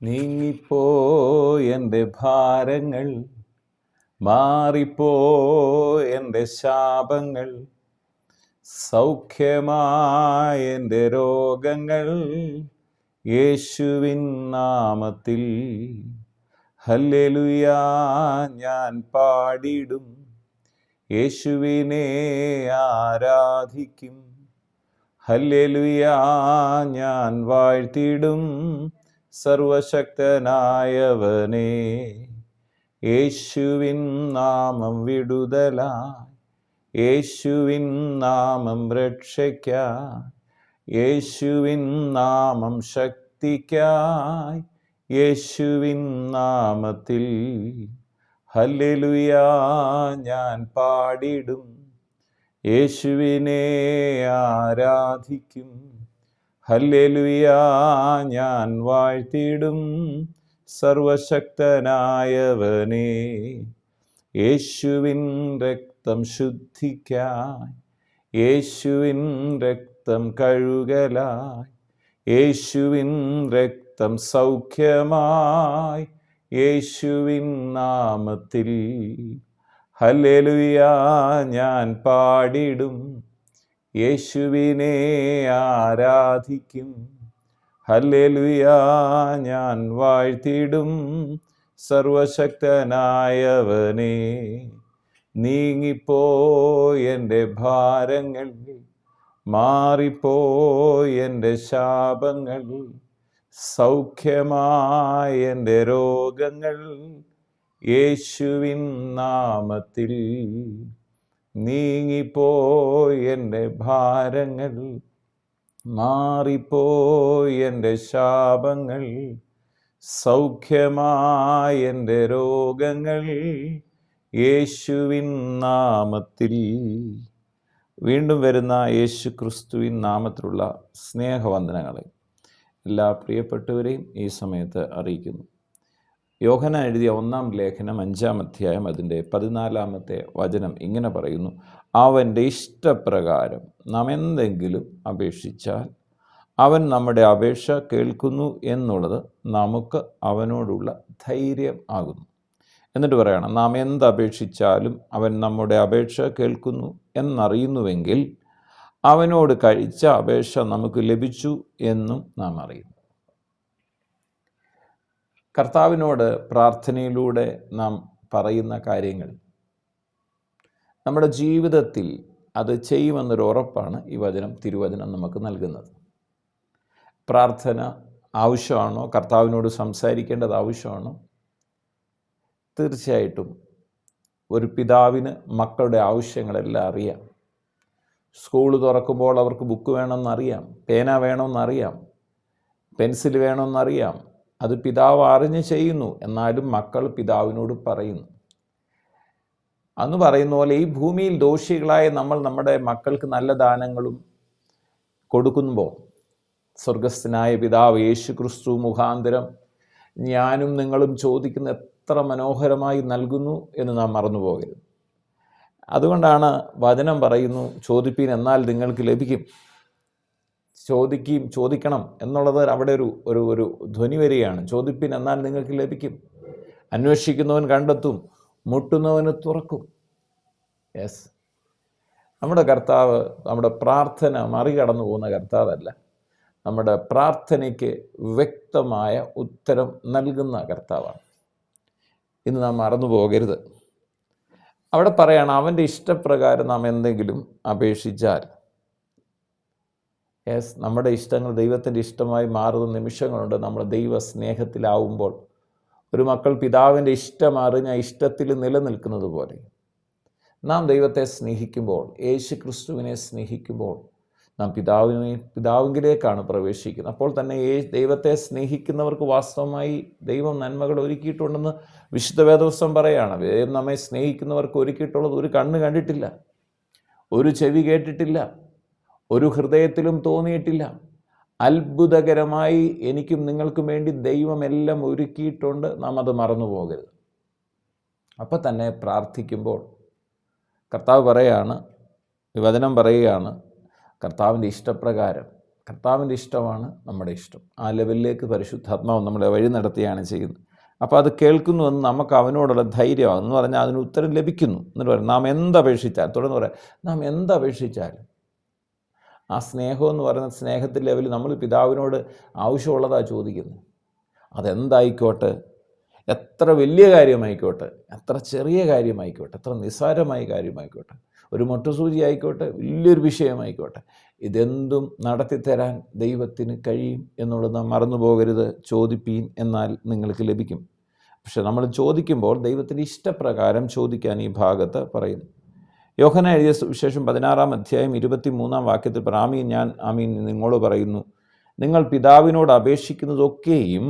നീങ്ങിപ്പോ എൻ്റെ ഭാരങ്ങൾ, മാറിപ്പോ എൻ്റെ ശാപങ്ങൾ, സൗഖ്യമായ എൻ്റെ രോഗങ്ങൾ യേശുവിൻ നാമത്തിൽ. ഹല്ലേലൂയാ ഞാൻ പാടിടും, യേശുവിനെ ആരാധിക്കും. ഹല്ലേലൂയാ ഞാൻ വാഴ്ത്തിടും, സർവശക്തനായവനെ. യേശുവിൻ നാമം വിടുതലായി, യേശുവിൻ നാമം രക്ഷയ്ക്കായി, യേശുവിൻ നാമം ശക്തിക്കായി, യേശുവിൻ നാമത്തിൽ. ഹല്ലേലൂയാ ഞാൻ പാടിടും, യേശുവിനെ ആരാധിക്കും. ഹല്ലേലൂയാ ഞാൻ വാഴ്ത്തിടും, സർവശക്തനായവനെ. യേശുവിൻ രക്തം ശുദ്ധിക്കായി, യേശുവിൻ രക്തം കഴുകലായി, യേശുവിൻ രക്തം സൗഖ്യമായി, യേശുവിൻ നാമത്തിൽ. ഹല്ലേലൂയാ ഞാൻ പാടിടും, യേശുവിനെ ആരാധിക്കും. ഹല്ലേലൂയാ ഞാൻ വാഴ്ത്തിടും, സർവശക്തനായവനെ. നീങ്ങിപ്പോ എൻ്റെ ഭാരങ്ങൾ, മാറിപ്പോ എൻ്റെ ശാപങ്ങൾ, സൗഖ്യമായ എൻ്റെ രോഗങ്ങൾ യേശുവിൻ നാമത്തിൽ. നീങ്ങിപ്പോയി എൻ്റെ ഭാരങ്ങൾ, മാറിപ്പോയി എൻ്റെ ശാപങ്ങൾ, സൗഖ്യമായ എൻ്റെ രോഗങ്ങൾ യേശുവിൻ നാമത്തിൽ. വീണ്ടും വരുന്ന യേശു ക്രിസ്തുവിൻ നാമത്തിലുള്ള സ്നേഹവന്ദനങ്ങളെ എല്ലാ പ്രിയപ്പെട്ടവരെയും ഈ സമയത്ത് അറിയിക്കുന്നു. യോഹന്നാൻ എഴുതിയ 1-ാം ലേഖനം 5-ാം അധ്യായം അതിൻ്റെ 14-ാമത്തെ വചനം ഇങ്ങനെ പറയുന്നു: അവൻ്റെ ഇഷ്ടപ്രകാരം നാം എന്തെങ്കിലും അപേക്ഷിച്ചാൽ അവൻ നമ്മുടെ അപേക്ഷ കേൾക്കുന്നു എന്നുള്ളത് നമുക്ക് അവനോടുള്ള ധൈര്യം ആകുന്നു. എന്നിട്ട് പറയണം, നാം എന്തപേക്ഷിച്ചാലും അവൻ നമ്മുടെ അപേക്ഷ കേൾക്കുന്നു എന്നറിയുന്നുവെങ്കിൽ അവനോട് കഴിച്ച അപേക്ഷ നമുക്ക് ലഭിച്ചു എന്നും നാം അറിയുന്നു. കർത്താവിനോട് പ്രാർത്ഥനയിലൂടെ നാം പറയുന്ന കാര്യങ്ങൾ നമ്മുടെ ജീവിതത്തിൽ അത് ചെയ്യുമെന്നൊരു ഉറപ്പാണ് ഈ തിരുവചനം നമുക്ക് നൽകുന്നത്. പ്രാർത്ഥന ആവശ്യമാണോ? കർത്താവിനോട് സംസാരിക്കേണ്ടത് ആവശ്യമാണോ? തീർച്ചയായിട്ടും ഒരു പിതാവിന് മക്കളുടെ ആവശ്യങ്ങളെല്ലാം അറിയാം. സ്കൂൾ തുറക്കുമ്പോൾ അവർക്ക് ബുക്ക് വേണമെന്നറിയാം, പേന വേണമെന്നറിയാം, പെൻസിൽ വേണമെന്നറിയാം. അത് പിതാവ് അറിഞ്ഞ് ചെയ്യുന്നു. എന്നാലും മക്കൾ പിതാവിനോട് പറയുന്നു. അന്ന് പറയുന്ന പോലെ ഈ ഭൂമിയിൽ ദോഷികളായ നമ്മൾ നമ്മുടെ മക്കൾക്ക് നല്ല ദാനങ്ങളും കൊടുക്കുമ്പോൾ സ്വർഗസ്ഥനായ പിതാവ് യേശു ക്രിസ്തു മുഖാന്തരം ഞാനും നിങ്ങളും ചോദിക്കുന്ന എത്ര മനോഹരമായി നൽകുന്നു എന്ന് നാം മറന്നു പോകരുത്. അതുകൊണ്ടാണ് വചനം പറയുന്നു, ചോദിപ്പീൻ എന്നാൽ നിങ്ങൾക്ക് ലഭിക്കും. ചോദിക്കണം എന്നുള്ളത് അവിടെ ഒരു ധ്വനി വരികയാണ്. ചോദിപ്പിൻ എന്നാൽ നിങ്ങൾക്ക് ലഭിക്കും, അന്വേഷിക്കുന്നവൻ കണ്ടെത്തും, മുട്ടുന്നവന് തുറക്കും. യെസ്, നമ്മുടെ കർത്താവ് നമ്മുടെ പ്രാർത്ഥന മറികടന്നു പോകുന്ന കർത്താവല്ല. നമ്മുടെ പ്രാർത്ഥനയ്ക്ക് വ്യക്തമായ ഉത്തരം നൽകുന്ന കർത്താവാണ്. ഇന്ന് നാം മറന്നു പോകരുത്. അവിടെ പറയാണ്, അവൻ്റെ ഇഷ്ടപ്രകാരം നാം എന്തെങ്കിലും അപേക്ഷിച്ചാൽ. യെസ്, നമ്മുടെ ഇഷ്ടങ്ങൾ ദൈവത്തിൻ്റെ ഇഷ്ടമായി മാറുന്ന നിമിഷങ്ങളുണ്ട്. നമ്മൾ ദൈവ സ്നേഹത്തിലാവുമ്പോൾ ഒരു മക്കൾ പിതാവിൻ്റെ ഇഷ്ടം അറിഞ്ഞ ഇഷ്ടത്തിൽ നിലനിൽക്കുന്നത് പോലെ നാം ദൈവത്തെ സ്നേഹിക്കുമ്പോൾ, യേശു ക്രിസ്തുവിനെ സ്നേഹിക്കുമ്പോൾ നാം പിതാവിങ്കിലേക്കാണ് പ്രവേശിക്കുന്നത്. അപ്പോൾ തന്നെ ദൈവത്തെ സ്നേഹിക്കുന്നവർക്ക് വാസ്തവമായി ദൈവം നന്മകൾ ഒരുക്കിയിട്ടുണ്ടെന്ന് വിശുദ്ധ വേദപുസ്തകം പറയുകയാണ്. ദൈവം നമ്മെ സ്നേഹിക്കുന്നവർക്ക് ഒരുക്കിയിട്ടുള്ളത് ഒരു കണ്ണ് കണ്ടിട്ടില്ല, ഒരു ചെവി കേട്ടിട്ടില്ല, ഒരു ഹൃദയത്തിലും തോന്നിയിട്ടില്ല. അത്ഭുതകരമായി എനിക്കും നിങ്ങൾക്കും വേണ്ടി ദൈവം എല്ലാം ഒരുക്കിയിട്ടുണ്ട്. നാം അത് മറന്നു പോകരുത്. അപ്പം തന്നെ പ്രാർത്ഥിക്കുമ്പോൾ കർത്താവ് പറയുകയാണ്, വചനം പറയുകയാണ്, കർത്താവിൻ്റെ ഇഷ്ടപ്രകാരം കർത്താവിൻ്റെ ഇഷ്ടമാണ് നമ്മുടെ ഇഷ്ടം. ആ ലെവലിലേക്ക് പരിശുദ്ധാത്മാവ് നമ്മളെ വഴി നടത്തുകയാണ് ചെയ്യുന്നത്. അപ്പോൾ അത് കേൾക്കുന്നുവെന്ന് നമുക്ക് അവനോടുള്ള ധൈര്യമാണ് എന്ന് പറഞ്ഞാൽ അതിന് ഉത്തരം ലഭിക്കുന്നു എന്നിട്ട് പറയും നാം എന്തപേക്ഷിച്ചാൽ, തുടർന്ന് പറയാം നാം എന്തപേക്ഷിച്ചാലും. ആ സ്നേഹം എന്ന് പറയുന്ന സ്നേഹത്തിൻ്റെ ലെവലിൽ നമ്മൾ പിതാവിനോട് ആവശ്യമുള്ളതാണ് ചോദിക്കുന്നത്. അതെന്തായിക്കോട്ടെ, എത്ര വലിയ കാര്യമായിക്കോട്ടെ, എത്ര ചെറിയ കാര്യമായിക്കോട്ടെ, എത്ര നിസ്സാരമായ കാര്യമായിക്കോട്ടെ, ഒരു മൊട്ടുസൂചി ആയിക്കോട്ടെ, വലിയൊരു വിഷയമായിക്കോട്ടെ, ഇതെന്തും നടത്തിത്തരാൻ ദൈവത്തിന് കഴിയും എന്നുള്ളത് നാം മറന്നു പോകരുത്. ചോദിപ്പീൻ എന്നാൽ നിങ്ങൾക്ക് ലഭിക്കും. പക്ഷെ നമ്മൾ ചോദിക്കുമ്പോൾ ദൈവത്തിൻ്റെ ഇഷ്ടപ്രകാരം ചോദിക്കാൻ ഈ ഭാഗത്ത് പറയുന്നു. യോഹന്നാൻ എഴുതിയ സുവിശേഷം 16-ാം അധ്യായം 23-ാം വാക്യത്തിൽ ആമീൻ ഞാൻ ആമീൻ നിങ്ങളോട് പറയുന്നു, നിങ്ങൾ പിതാവിനോട് അപേക്ഷിക്കുന്നതൊക്കെയും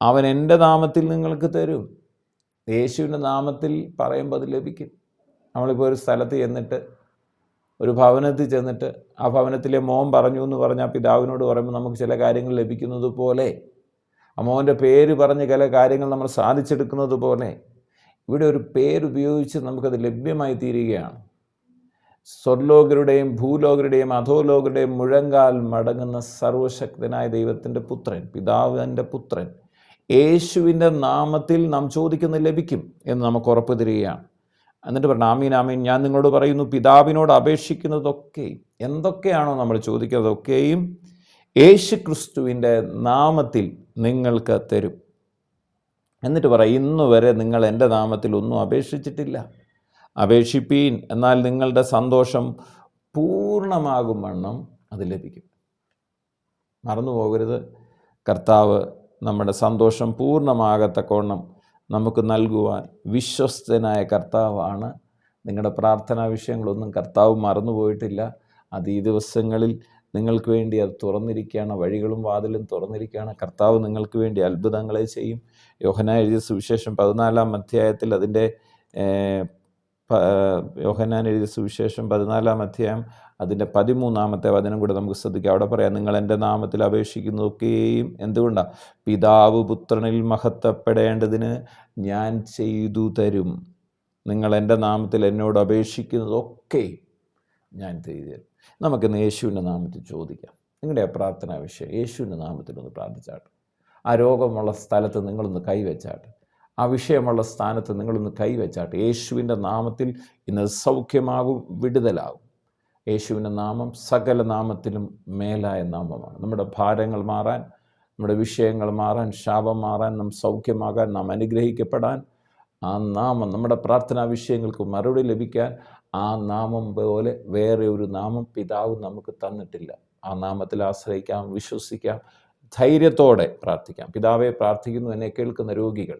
അവൻ എൻ്റെ നാമത്തിൽ നിങ്ങൾക്ക് തരും. യേശുവിൻ്റെ നാമത്തിൽ പറയുമ്പോൾ അത് ലഭിക്കും. നമ്മളിപ്പോൾ ഒരു സ്ഥലത്ത് ചെന്നിട്ട്, ഒരു ഭവനത്തിൽ ചെന്നിട്ട് ആ ഭവനത്തിലെ മോൻ പറഞ്ഞു എന്ന് പറഞ്ഞാൽ പിതാവിനോട് പറയുമ്പോൾ നമുക്ക് ചില കാര്യങ്ങൾ ലഭിക്കുന്നത് പോലെ, ആ മോൻ്റെ പേര് പറഞ്ഞ് ചില കാര്യങ്ങൾ നമ്മൾ സാധിച്ചെടുക്കുന്നത് പോലെ, ഇവിടെ ഒരു പേരുപയോഗിച്ച് നമുക്കത് ലഭ്യമായി തീരുകയാണ്. സ്വർലോകരുടെയും ഭൂലോകരുടെയും അധോലോകരുടെയും മുഴങ്കാൽ മടങ്ങുന്ന സർവശക്തനായ ദൈവത്തിൻ്റെ പുത്രൻ, പിതാവിൻ്റെ പുത്രൻ യേശുവിൻ്റെ നാമത്തിൽ നാം ചോദിക്കുന്നത് ലഭിക്കും എന്ന് നമുക്ക് ഉറപ്പ് തരികയാണ്. എന്നിട്ട് പറഞ്ഞു ആമീൻ ആമീൻ ഞാൻ നിങ്ങളോട് പറയുന്നു, പിതാവിനോട് അപേക്ഷിക്കുന്നതൊക്കെയും, എന്തൊക്കെയാണോ നമ്മൾ ചോദിക്കുന്നതൊക്കെയും യേശു ക്രിസ്തുവിൻ്റെ നാമത്തിൽ നിങ്ങൾക്ക് തരും. എന്നിട്ട് പറയും ഇന്നു വരെ നിങ്ങൾ എൻ്റെ നാമത്തിൽ ഒന്നും അപേക്ഷിച്ചിട്ടില്ല. അപേക്ഷിപ്പീൻ എന്നാൽ നിങ്ങളുടെ സന്തോഷം പൂർണ്ണമാകും വണ്ണം അത് ലഭിക്കും. മറന്നു പോകരുത്, കർത്താവ് നമ്മുടെ സന്തോഷം പൂർണ്ണമാകത്തക്കവണ്ണം നമുക്ക് നൽകുവാൻ വിശ്വസ്തനായ കർത്താവാണ്. നിങ്ങളുടെ പ്രാർത്ഥനാ വിഷയങ്ങളൊന്നും കർത്താവ് മറന്നുപോയിട്ടില്ല. അത് ഈ ദിവസങ്ങളിൽ നിങ്ങൾക്ക് വേണ്ടി അത് തുറന്നിരിക്കുകയാണ്. വഴികളും വാതിലും തുറന്നിരിക്കുകയാണ്. കർത്താവ് നിങ്ങൾക്ക് വേണ്ടി അത്ഭുതങ്ങളെ ചെയ്യും. യോഹന്നാൻ എഴുതിയ സുവിശേഷം 14-ാം അധ്യായത്തിൽ അതിൻ്റെ യോഹന്നാൻ എഴുതിയ സുവിശേഷം 14-ാം അധ്യായം അതിൻ്റെ 13-ാമത്തെ വചനം കൂടെ നമുക്ക് ശ്രദ്ധിക്കാം. അവിടെ പറയാം നിങ്ങൾ എൻ്റെ നാമത്തിൽ അപേക്ഷിക്കുന്നതൊക്കെയും എന്തുകൊണ്ടാണ്? പിതാവ് പുത്രനിൽ മഹത്വപ്പെടേണ്ടതിന് ഞാൻ ചെയ്തു തരും. നിങ്ങൾ എൻ്റെ നാമത്തിൽ എന്നോട് അപേക്ഷിക്കുന്നതൊക്കെ ഞാൻ ചെയ്തു തരും. നമുക്കിന്ന് യേശുവിൻ്റെ നാമത്തിൽ ചോദിക്കാം. നിങ്ങളുടെ പ്രാർത്ഥനാ വിഷയം യേശുവിൻ്റെ നാമത്തിലൊന്ന് പ്രാർത്ഥിച്ചാട്ടെ. ആ രോഗമുള്ള സ്ഥലത്ത് നിങ്ങളൊന്ന് കൈവച്ചാട്ടെ. ആ വിഷയമുള്ള സ്ഥാനത്ത് നിങ്ങളൊന്ന് കൈവച്ചാട്ടെ. യേശുവിൻ്റെ നാമത്തിൽ ഇന്ന് സൗഖ്യമാകും, വിടുതലാകും. യേശുവിൻ്റെ നാമം സകല നാമത്തിലും മേലായ നാമമാണ്. നമ്മുടെ ഭാരങ്ങൾ മാറാൻ, നമ്മുടെ വിഷയങ്ങൾ മാറാൻ, ശാപം മാറാൻ, നാം സൗഖ്യമാകാൻ, നാം അനുഗ്രഹിക്കപ്പെടാൻ, ആ നാമം നമ്മുടെ പ്രാർത്ഥനാ വിഷയങ്ങൾക്ക് മറുപടി ലഭിക്കാൻ ആ നാമം പോലെ വേറെ ഒരു നാമം പിതാവ് നമുക്ക് തന്നിട്ടില്ല. ആ നാമത്തിൽ ആശ്രയിക്കാം, വിശ്വസിക്കാം, ധൈര്യത്തോടെ പ്രാർത്ഥിക്കാം. പിതാവെ പ്രാർത്ഥിക്കുന്നു എന്നെ കേൾക്കുന്ന രോഗികൾ,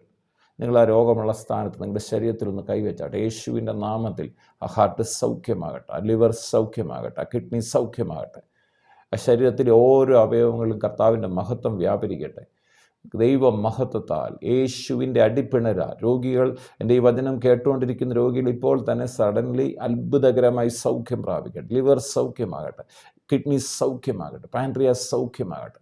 നിങ്ങൾ ആ രോഗമുള്ള സ്ഥാനത്ത് നിങ്ങളുടെ ശരീരത്തിലൊന്ന് കൈവച്ചാട്ടെ. യേശുവിൻ്റെ നാമത്തിൽ ആ ഹാർട്ട് സൗഖ്യമാകട്ടെ, ആ ലിവർ സൗഖ്യമാകട്ടെ, ആ കിഡ്നി സൗഖ്യമാകട്ടെ. ആ ശരീരത്തിലെ ഓരോ അവയവങ്ങളിലും കർത്താവിൻ്റെ മഹത്വം വ്യാപരിക്കട്ടെ. ദൈവ മഹത്വത്താൽ യേശുവിൻ്റെ അടിപ്പിണരാൽ രോഗികൾ, എൻ്റെ ഈ വചനം കേട്ടുകൊണ്ടിരിക്കുന്ന രോഗികൾ ഇപ്പോൾ തന്നെ സഡൻലി അത്ഭുതകരമായി സൗഖ്യം പ്രാപിക്കട്ടെ. ലിവർ സൗഖ്യമാകട്ടെ, കിഡ്നി സൗഖ്യമാകട്ടെ, പാൻക്രിയാസ് സൗഖ്യമാകട്ടെ.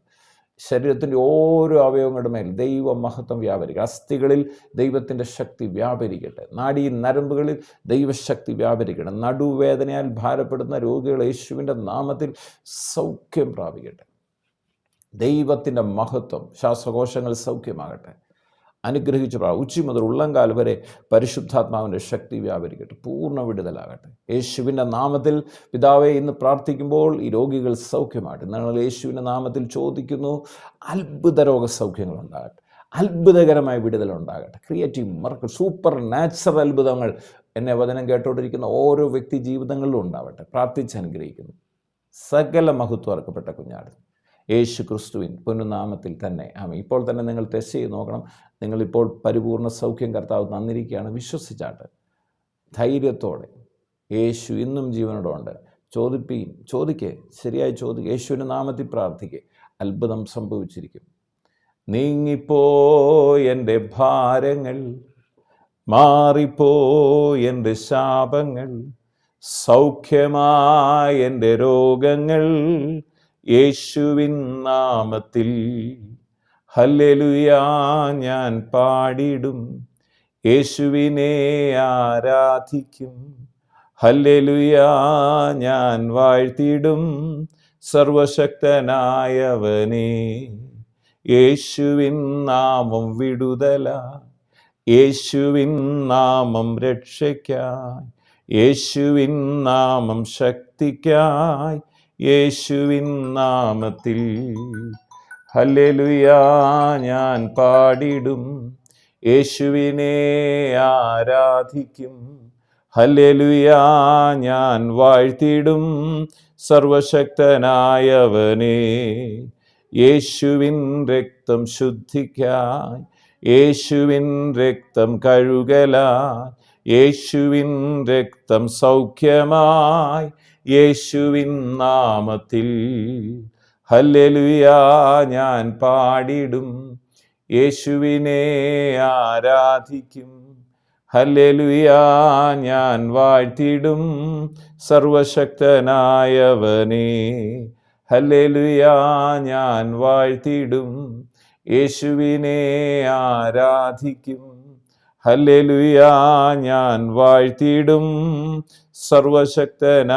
ശരീരത്തിൻ്റെ ഓരോ അവയവങ്ങളുടെ മേൽ ദൈവ മഹത്വം വ്യാപരിക്കട്ടെ. അസ്ഥികളിൽ ദൈവത്തിൻ്റെ ശക്തി വ്യാപരിക്കട്ടെ. നാഡീ നരമ്പുകളിൽ ദൈവശക്തി വ്യാപരിക്കട്ടെ. നടുവേദനയാൽ ഭാരപ്പെടുന്ന രോഗികൾ യേശുവിൻ്റെ നാമത്തിൽ സൗഖ്യം പ്രാപിക്കട്ടെ. ദൈവത്തിൻ്റെ മഹത്വം, ശ്വാസകോശങ്ങൾ സൗഖ്യമാകട്ടെ. അനുഗ്രഹിച്ച് ഉച്ചി മുതൽ ഉള്ളംകാൽ വരെ പരിശുദ്ധാത്മാവിൻ്റെ ശക്തി വ്യാപരിക്കട്ടെ. പൂർണ്ണ വിടുതലാകട്ടെ. യേശുവിൻ്റെ നാമത്തിൽ പിതാവെ ഇന്ന് പ്രാർത്ഥിക്കുമ്പോൾ ഈ രോഗികൾ സൗഖ്യമാകട്ടെ. നിങ്ങൾ യേശുവിൻ്റെ നാമത്തിൽ ചോദിക്കുന്നു, അത്ഭുത രോഗസൗഖ്യങ്ങൾ ഉണ്ടാകട്ടെ, അത്ഭുതകരമായ വിടുതലുണ്ടാകട്ടെ. ക്രിയേറ്റീവ് മറക്കൾ, സൂപ്പർ നാച്ചുറൽ അത്ഭുതങ്ങൾ എന്നെ വചനം കേട്ടുകൊണ്ടിരിക്കുന്ന ഓരോ വ്യക്തി ജീവിതങ്ങളിലും ഉണ്ടാവട്ടെ. പ്രാർത്ഥിച്ച് അനുഗ്രഹിക്കുന്നു. സകല മഹത്വം അർക്കപ്പെട്ട കുഞ്ഞാട് യേശു ക്രിസ്തുവിൻ പൊന്നുനാമത്തിൽ തന്നെ ആമേൻ. ഇപ്പോൾ തന്നെ നിങ്ങൾ ടെസ്റ്റ് ചെയ്ത് നോക്കണം. നിങ്ങളിപ്പോൾ പരിപൂർണ്ണ സൗഖ്യം കർത്താവ് തന്നിരിക്കുകയാണ്. വിശ്വസിച്ചാട്ട് ധൈര്യത്തോടെ യേശു ഇന്നും ജീവനോടുണ്ട്. ചോദിക്കേ, ശരിയായി ചോദിക്കുക. യേശുവിൻ്റെ നാമത്തിൽ പ്രാർത്ഥിക്കേ, അത്ഭുതം സംഭവിച്ചിരിക്കും. നീങ്ങിപ്പോയി എൻ്റെ ഭാരങ്ങൾ, മാറിപ്പോയി എൻ്റെ ശാപങ്ങൾ, സൗഖ്യമായി എൻ്റെ രോഗങ്ങൾ യേശുവിൻ നാമത്തിൽ. ഹല്ലേലൂയ ഞാൻ പാടിടും, യേശുവിനെ ആരാധിക്കും. ഹല്ലേലൂയ ഞാൻ വാഴ്ത്തിടും, സർവശക്തനായവനേ. യേശുവിൻ നാമം വിടുതല, യേശുവിൻ നാമം രക്ഷയ്ക്കായി, യേശുവിൻ നാമം ശക്തിക്കായി, യേശുവിൻ നാമത്തിൽ. ഹല്ലേലൂയ ഞാൻ പാടിടും, യേശുവിനെ ആരാധിക്കും. ഹല്ലേലൂയ ഞാൻ വാഴ്ത്തിടും, സർവശക്തനായവനേ. യേശുവിൻ രക്തം ശുദ്ധിക്കായി, യേശുവിൻ രക്തം കഴുകലായി, യേശുവിൻ രക്തം സൗഖ്യമായി, യേശുവിൻ നാമത്തിൽ. ഹല്ലേലൂയ ഞാൻ പാടിടും, യേശുവിനെ ആരാധിക്കും. ഹല്ലേലൂയ ഞാൻ വാഴ്ത്തിടും, സർവശക്തനായവനേ. ഹല്ലേലൂയ ഞാൻ വാഴ്ത്തിടും, യേശുവിനെ ആരാധിക്കും. ഹല്ലേലൂയ ഞാൻ വാഴ്ത്തിടും, സർവശക്തനായവനേ.